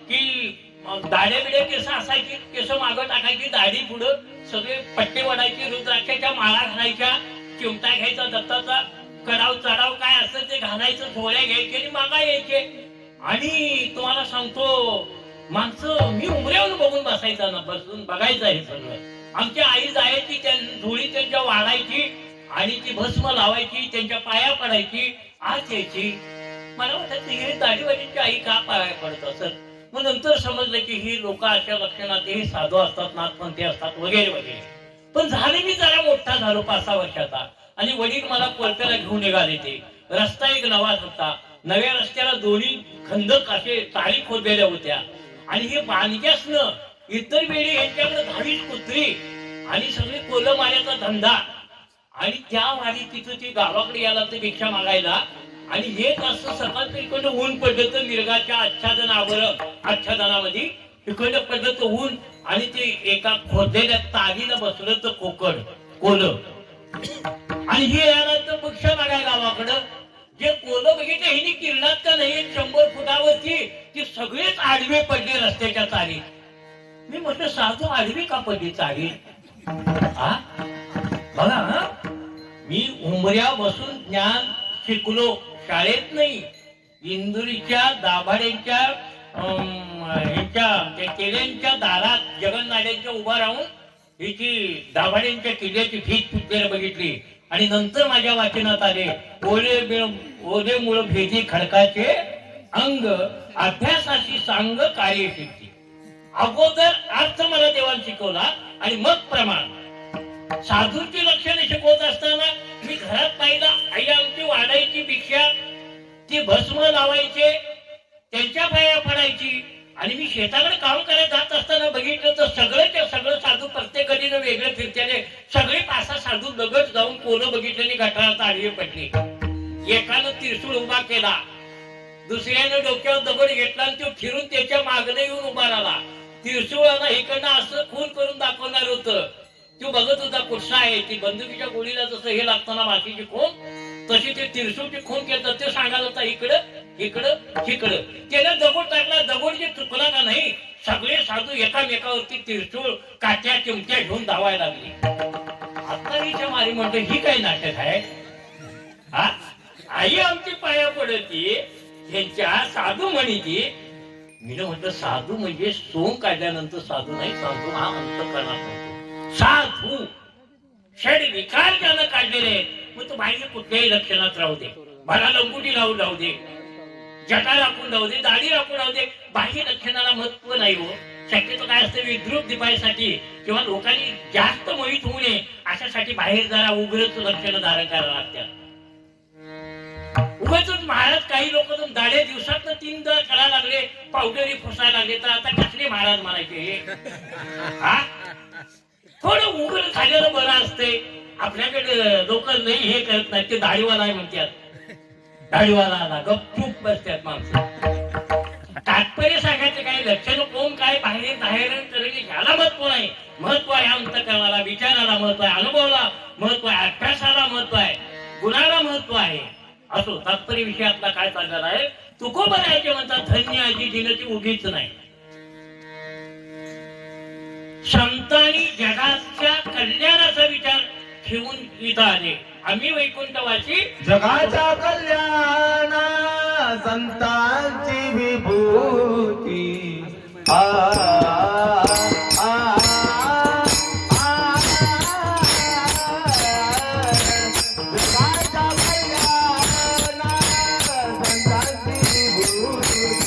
Speaker 2: की दाढ्या बिड्या केस असायची, केस मागं टाकायची, दाढी पुढं, सगळे पट्टे वडायचे, रुद्राक्षाच्या माळा घालायच्या, चिमटा घ्यायचा, दत्ताचा कडाव चढाव काय असं ते घालायचं, झोळ्या घ्यायचे आणि मागा यायचे. आणि तुम्हाला सांगतो, माणसं मी उमऱ्यावर बघून बसायचा ना, बसून बघायचं हे सगळं. आमची आई जायची, धुळी त्यांच्या वाढायची आणि ती भस्म लावायची, त्यांच्या पाया पडायची, आज यायची. मला वाटत ही दाढीवालीची आई का पाया पडत असत. मग नंतर समजलं की ही लोक अशा लक्षणात हे साधू असतात, नाथपंथी असतात वगैरे वगैरे. पण झाले मी जरा मोठा झालो 5-6 वर्षाचा, आणि वडील मला कोलत्याला घेऊन निघाले. ते रस्ता एक नवाच होता, नव्या रस्त्याला दोन्ही खंदक असे तारी खोदलेल्या होत्या, आणि हे बांधक्यासनं इतर वेळी यांच्याकडे 10-20 कुत्री आणि सगळे कोलं माऱ्याचा धंदा. आणि त्या वारी तिथं ते गावाकडे यायला ते भिक्षा मागायला, आणि एक असं सकाळचं इकडं ऊन पडलं तर मिरगाच्या आच्छादनामध्ये इकडं पडलं तर ऊन, आणि ते एका खोदलेल्या तारीला बसलं तर कोलं. आणि हे यानंतर भिक्षा मागायला गावाकडं. जे कोलं बघितलं हिने किरणात का नाही, 100 फुटावरती ते सगळेच आडवे पडले रस्त्याच्या चारी. मी म्हटलं साधू आडवी का पडली चारी? बघा, मी उमऱ्या बसून ज्ञान शिकलो, शाळेत नाही. इंदुरीच्या दाभाड्यांच्या ह्याच्या केल्यांच्या दारात जगन्नाड्यांच्या उभा राहून हिची दाभाड्यांच्या किल्ल्याची भीत फुटलेली बघितली. आणि नंतर माझ्या वाचनात आले, ओले मुळ भेदी खडकाचे अंग, अभ्यासाची सांग कार्य शिकती. अगोदर अर्थ मला देवाला शिकवला आणि मग प्रमाण. साधूंची लक्षणे शिकवत असताना मी घरात पाहिला, आई आमची वाढायची भिक्षा, ती भस्म लावायचे, त्यांच्या पाया पडायची. आणि मी शेताकडे काम करायला जात असताना बघितलं तर सगळं साधू प्रत्येक गलीनं वेगळे फिरत्याने, सगळे 5-6 साधू दगड जाऊन कोलं बघितल्याने गटारात आडवे पडले. एकानं त्रिशूळ उभा केला, दुसऱ्यानं डोक्यावर दगड घेतला आणि तो फिरून त्याच्या मागणे येऊन उभा राहिला. त्रिशूळानं इकडनं असं खून करून दाखवणार होतं. तो बघत होता कुठसा आहे. ती बंदुकीच्या गोळीला जसं हे लागताना मातीची खून, तशी ते त्रिशूळची खून केलं. ते सांगायला होता इकडं इकडं इकडं. त्याला दगड टाकला, दगड जे चुकला का नाही, सगळे साधू एकामेकावरती त्रिशूळ काट्या चिमट्या घेऊन धावायला लागली. आत्ताच्या मारी म्हणतो ही काय नाटक आहे? आई आमची पाया पडती, ह्यांच्या साधू म्हणीची. मी म्हटलं साधू म्हणजे सोंग काढल्यानंतर साधू नाही, साधू हा अंतःकरणात होतो. साधू षड विकार ज्यानं काढलेले, मग तो बाहेर कुठल्याही लक्षणात राहू दे. मला लंगुटी लावून राहू दे, जटा राखून राहू दे, दाढी राखून राहू दे, बाह्य लक्षणाला महत्व नाही हो. शक्यतो काय असतं, विद्रूप दिपायसाठी किंवा लोकांनी जास्त मोहित होऊ नये अशासाठी बाहेर जरा उग्रच लक्षणं धारण करायला लागतात. उगाच महाराज काही लोक दाढे दिवसात 3दा करायला लागले, पावडरी फुसायला लागले, तर आता कसले महाराज म्हणायचे हे? हा, थोडं उघड झालेलं बरं असतंय. आपल्याकडे लोक नाही हे करत नाही, ते दाढीवाला आहे म्हणतात, दाढीवाला आला, गपचूप बसतात माणसं. तात्पर्य सांगायचं काय, लक्षण कोण काय बाहेर बाहेर करेल ह्याला महत्व नाही. महत्व आहे अंतःकरणाला, विचाराला महत्व आहे, अनुभवाला महत्व आहे, अभ्यासाला महत्व आहे, गुणाला महत्व आहे. असो, तात्पर्य विषयातला काय चाललेला आहे, तुकोबरायचे म्हणतात, धन्य आजी दिनची उगीच नाही. संतांनी जगाच्या कल्याणाचा विचार ठेवून इथं आले. आम्ही वैकुंठवासी
Speaker 4: जगाच्या कल्याणा संतांची विभूती आ आ जगाच्या कल्याणा संतांची विभूती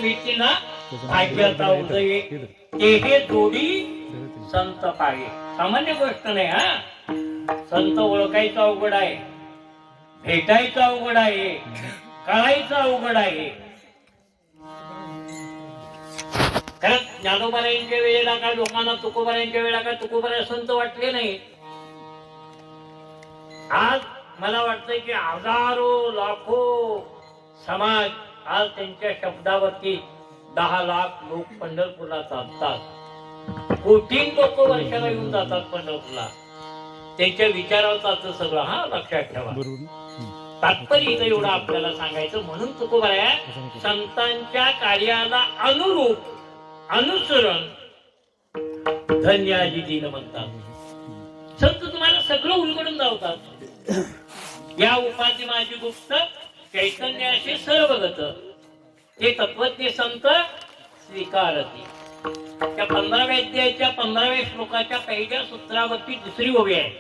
Speaker 2: भेटीला भाग्याचा उदय ते हे जोडी संत पाहे. सामान्य गोष्ट नाही हा. संत ओळखायचा अवघड आहे, भेटायचा अवघड आहे, कळायचं अवघड आहे. कारण ज्ञानोबारायांच्या वेळेला काय लोकांना तुकोबारायांच्या वेळेला काय तुकोबारा संत वाटले नाही. आज मला वाटतंय की हजारो लाखो समाज आज त्यांच्या शब्दावरती 10 लाख लोक पंढरपूरला चालतात. कोटी लोक वर्षाला येऊन जातात पंढरपूरला. त्यांच्या विचारावर चालतं सगळं. हा, लक्षात ठेवा. तात्पर्य इथं एवढं आपल्याला सांगायचं. म्हणून तुकोबारा संतांच्या कार्याला अनुरूप अनुसरण धन्याजी दिन म्हणतात. संत तुम्हाला सगळं उलगडून धावतात. या उपाधी माझी गुप्त चैतन्याशी सर्वगत हे तत्वज्ञ संत स्वीकारती. त्या 15व्या अध्यायाच्या 15व्या श्लोकाच्या पहिल्या सूत्रावरती दुसरी ओवी आहे.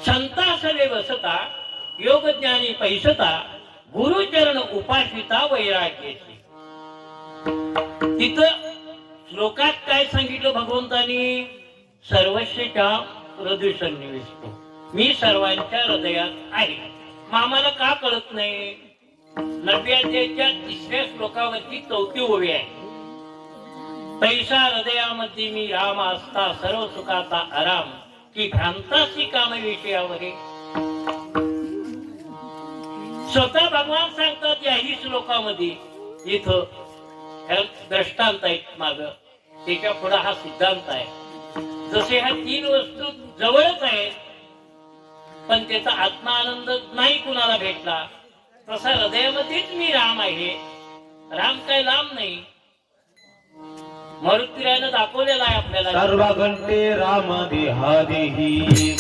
Speaker 2: संता सवे वसता योग ज्ञानी पैसता गुरुचरण उपासिता वैराग्याची. तिथं श्लोकात काय सांगितलं भगवंतानी? सर्वस्यच्या हृदय सन्निविष्टो, मी सर्वांच्या हृदयात आहे. मग आम्हाला का कळत नाही? 90व्या अध्यायाच्या 3ऱ्या श्लोकावरती 4थी ओवी आहे. पैसा हृदयामध्ये मी राम असता सर्व सुखाचा आराम की भ्रांतासी काम विषयावरे. स्वतः भगवान सांगतात याही श्लोकामध्ये. इथं दृष्टांत आहेत माग, त्याच्या पुढे हा सिद्धांत आहे. जसे ह्या 3 वस्तू जवळच आहेत पण त्याचा आत्मानंद नाही कुणाला भेटला. तसा हृदयामध्येच मी राम आहे. राम काही लांब नाही, मरुतीरायनं दाखवलेला आहे आपल्याला.
Speaker 4: सर्व घंटे राम देहा देही